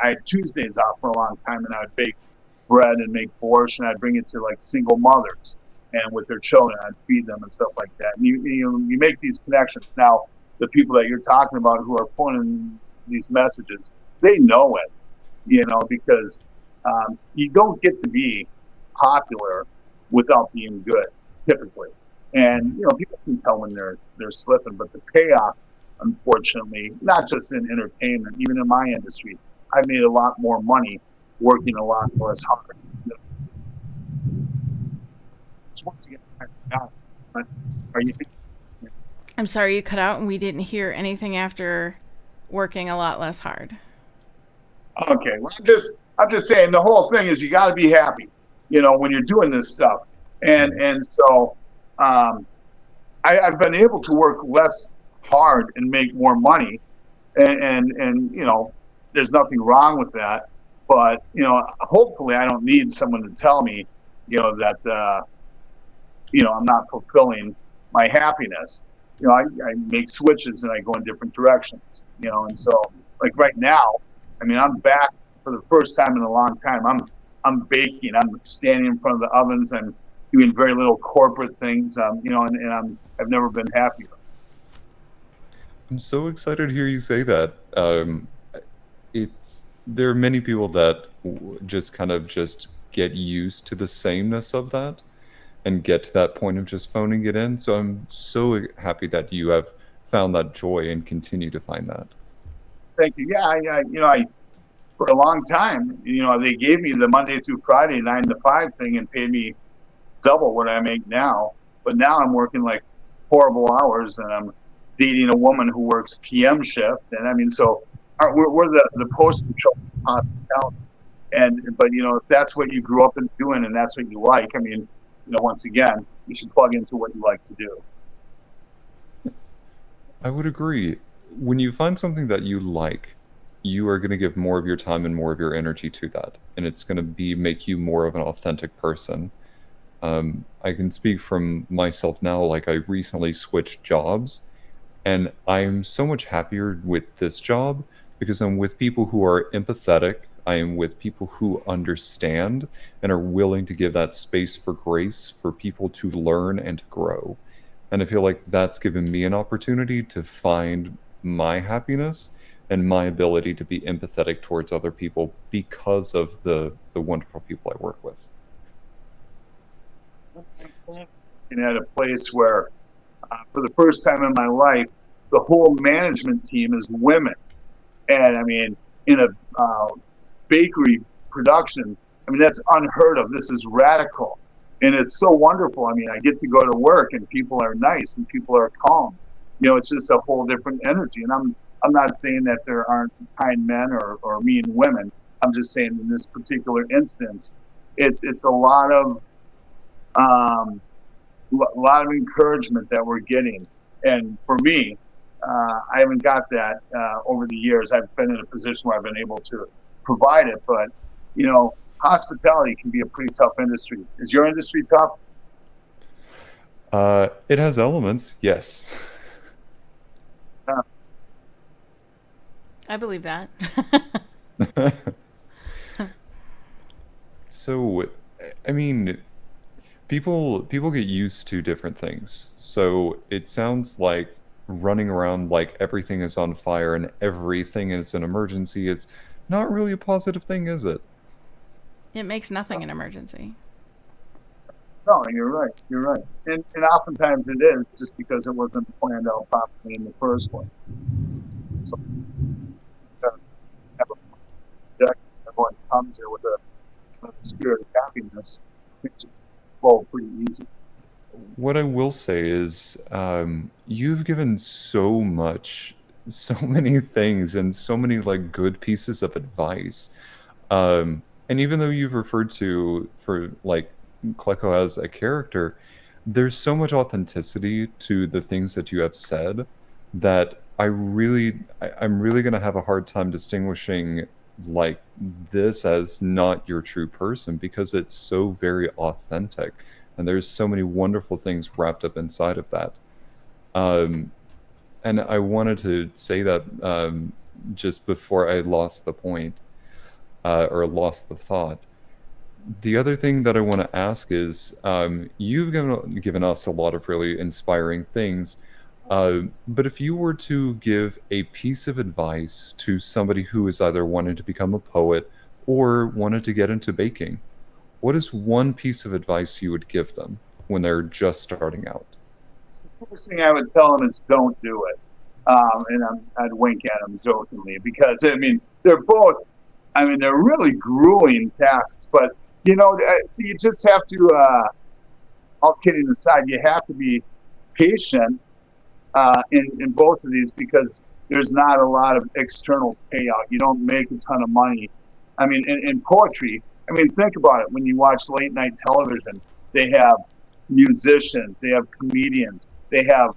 I had Tuesdays off for a long time, and I would bake bread and make borscht, and I'd bring it to like single mothers and with their children. I'd feed them and stuff like that. And you make these connections. Now, the people that you're talking about who are pulling these messages, they know it. Because you don't get to be popular without being good, typically. And people can tell when they're slipping, but the payoff, unfortunately, not just in entertainment, even in my industry, I made a lot more money working a lot less hard. It's once again, are you? I'm sorry you cut out and we didn't hear anything after working a lot less hard. Okay, well, I'm just saying the whole thing is you got to be happy, when you're doing this stuff, and so I've been able to work less hard and make more money, and there's nothing wrong with that, but hopefully I don't need someone to tell me that I'm not fulfilling my happiness. I make switches and I go in different directions, and so like right now. I mean, I'm back for the first time in a long time. I'm baking. I'm standing in front of the ovens. I'm doing very little corporate things. And I've never been happier. I'm so excited to hear you say that. There are many people that just kind of just get used to the sameness of that and get to that point of just phoning it in. So I'm so happy that you have found that joy and continue to find that. Thank you. Yeah, I for a long time, they gave me the Monday through Friday 9 to 5 thing and paid me double what I make now. But now I'm working like horrible hours, and I'm dating a woman who works PM shift. And I mean, so we're the poster child of hospitality. But if that's what you grew up in doing and that's what you like, I mean, once again, you should plug into what you like to do. I would agree. When you find something that you like, you are going to give more of your time and more of your energy to that, and it's going to make you more of an authentic person. I can speak from myself now. Like, I recently switched jobs, and I'm so much happier with this job because I'm with people who are empathetic. I am with people who understand and are willing to give that space for grace for people to learn and to grow. And I feel like that's given me an opportunity to find my happiness and my ability to be empathetic towards other people because of the wonderful people I work with. And at a place where, for the first time in my life, the whole management team is women. And I mean, in a bakery production, I mean, that's unheard of. This is radical. And it's so wonderful. I mean, I get to go to work and people are nice and people are calm. You know, it's just a whole different energy. And I'm not saying that there aren't kind men or mean women. I'm just saying in this particular instance, it's a lot of encouragement that we're getting. And for me, I haven't got that over the years. I've been in a position where I've been able to provide it, but you know, hospitality can be a pretty tough industry. Is your industry tough? It has elements, yes. I believe that. So, I mean, people get used to different things. So it sounds like running around like everything is on fire and everything is an emergency is not really a positive thing, is it? It makes nothing an emergency. No, you're right. You're right. And oftentimes it is just because it wasn't planned out properly in the first place. So, have a project, everyone comes here with a spirit of happiness. Things flow pretty easy. What I will say is, you've given so much, so many things, and so many like good pieces of advice. And even though you've referred to for like Klecko as a character, there's so much authenticity to the things that you have said that I'm really gonna have a hard time distinguishing like this as not your true person because it's so very authentic, and there's so many wonderful things wrapped up inside of that. Um, and I wanted to say that just before I lost the point or lost the thought. The other thing that I want to ask is, you've given us a lot of really inspiring things, but if you were to give a piece of advice to somebody who is either wanting to become a poet or wanted to get into baking, what is one piece of advice you would give them when they're just starting out? The first thing I would tell them is don't do it. And I'd wink at them jokingly because I mean they're both. I mean they're really grueling tasks, but you know you just have to. All kidding aside, you have to be patient in both of these because there's not a lot of external payout. You don't make a ton of money. I mean, in poetry, I mean, think about it. When you watch late night television, they have musicians, they have comedians, they have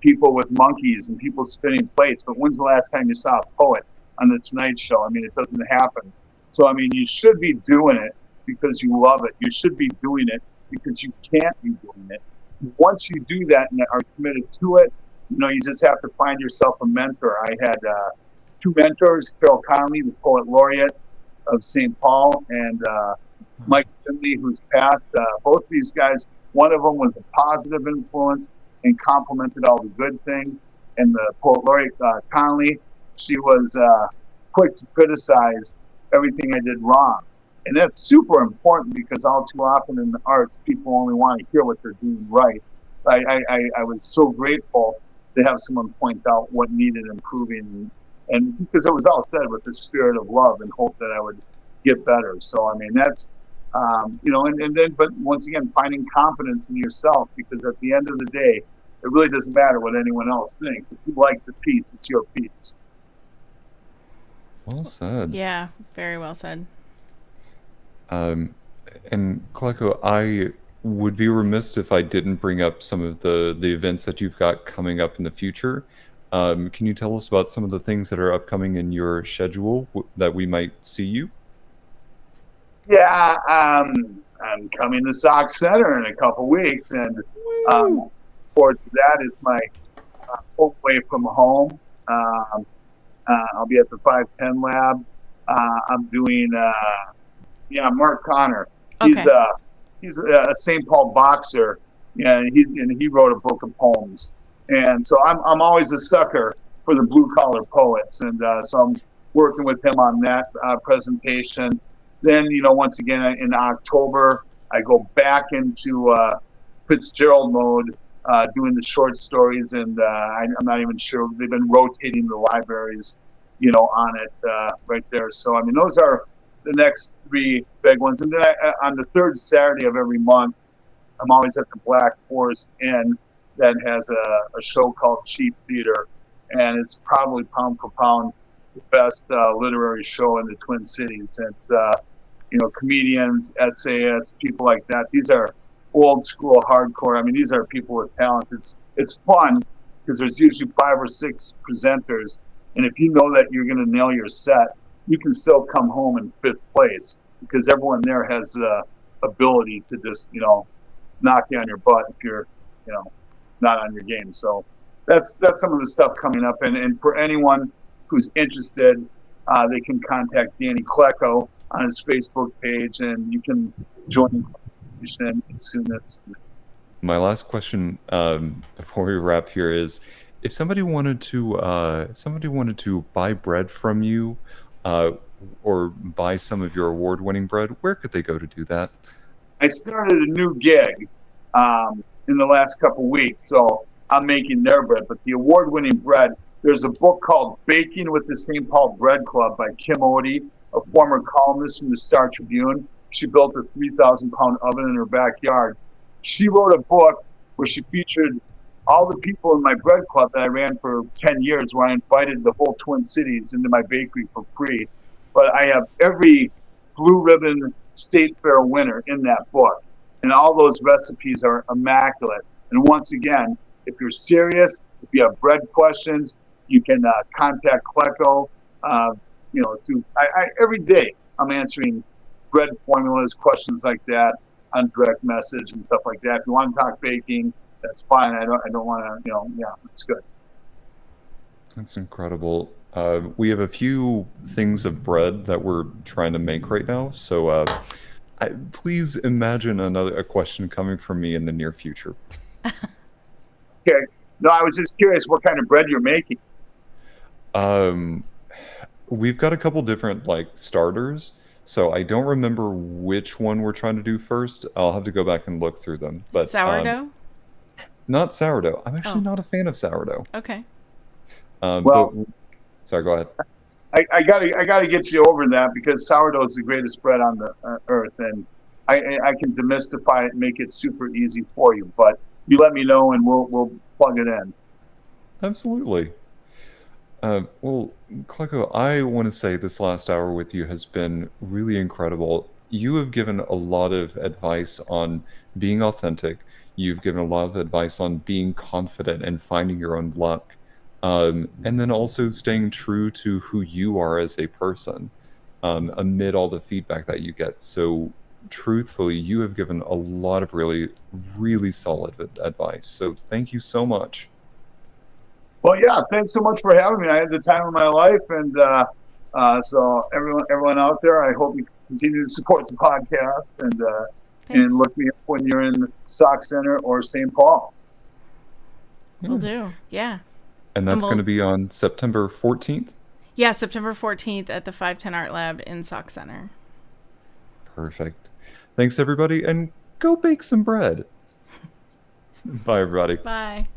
people with monkeys and people spinning plates. But when's the last time you saw a poet on the Tonight Show? I mean, it doesn't happen. So, I mean, you should be doing it because you love it. You should be doing it because you can't be doing it. Once you do that and are committed to it, you know, you just have to find yourself a mentor. I had two mentors, Carol Conley, the poet laureate of St. Paul, and Mike Finley, who's passed. Both these guys, one of them was a positive influence and complimented all the good things. And the poet laureate, Conley, she was quick to criticize everything I did wrong. And that's super important because all too often in the arts, people only want to hear what they're doing right. I was so grateful to have someone point out what needed improving, and because it was all said with the spirit of love and hope that I would get better. So I mean that's you know, and then but once again finding confidence in yourself because at the end of the day, it really doesn't matter what anyone else thinks. If you like the piece, it's your piece. Well said. Yeah, very well said. And Klecko, I would be remiss if I didn't bring up some of the events that you've got coming up in the future. Can you tell us about some of the things that are upcoming in your schedule that we might see you? Yeah, I'm coming to Sock Center in a couple weeks, and Woo! forward to that is my home away from home. I'll be at the 510 Lab. I'm doing, Mark Connor. He's Okay. he's a St. Paul boxer, and he wrote a book of poems. And so I'm always a sucker for the blue collar poets, and so I'm working with him on that presentation. Then once again in October I go back into Fitzgerald mode, doing the short stories, and I'm not even sure they've been rotating the libraries, on it right there. So I mean, those are the next three big ones. And then on the third Saturday of every month, I'm always at the Black Forest Inn that has a show called Cheap Theater, and it's probably pound for pound the best literary show in the Twin Cities. It's comedians, essayists, people like that. These are old school hardcore. I mean, these are people with talent. It's fun because there's usually 5 or 6 presenters, and if you know that you're going to nail your set, you can still come home in 5th place because everyone there has the ability to just knock you on your butt if you're not on your game. So that's some of the stuff coming up, and for anyone who's interested, they can contact Danny Klecko on his Facebook page, and you can join the conversation as soon as. My last question before we wrap here is, if somebody wanted to buy bread from you, or buy some of your award-winning bread, where could they go to do that? I started a new gig in the last couple weeks, so I'm making their bread. But the award-winning bread, there's a book called Baking with the St. Paul Bread Club by Kim Odie, a former columnist from the Star Tribune. She built a 3,000-pound oven in her backyard. She wrote a book where she featured all the people in my bread club that I ran for 10 years, where I invited the whole Twin Cities into my bakery for free. But I have every blue ribbon state fair winner in that book, and all those recipes are immaculate. And once again, if you're serious, if you have bread questions, you can contact Klecko. Every day I'm answering bread formulas, questions like that on direct message and stuff like that. If you want to talk baking, that's fine. I don't want to, it's good. That's incredible. We have a few things of bread that we're trying to make right now, so please imagine a question coming from me in the near future. Okay. No, I was just curious what kind of bread you're making. We've got a couple different starters, so I don't remember which one we're trying to do first. I'll have to go back and look through them. But Sourdough? not sourdough. I'm actually not a fan of sourdough. Okay. Sorry, go ahead. I gotta get you over that, because sourdough is the greatest bread on the earth, and I can demystify it and make it super easy for you. But you let me know, and we'll plug it in. Absolutely. Well, Klecko, I want to say this last hour with you has been really incredible. You have given a lot of advice on being authentic. You've given a lot of advice on being confident and finding your own luck. And then also staying true to who you are as a person, amid all the feedback that you get. So truthfully, you have given a lot of really, really solid advice. So thank you so much. Well, yeah, thanks so much for having me. I had the time of my life, and so everyone out there, I hope you continue to support the podcast, and look me up when you're in Sock Center or St. Paul. Will do. Yeah. And that's going to be on September 14th? Yeah, September 14th at the 510 Art Lab in Sock Center. Perfect. Thanks, everybody, and go bake some bread. Bye, everybody. Bye.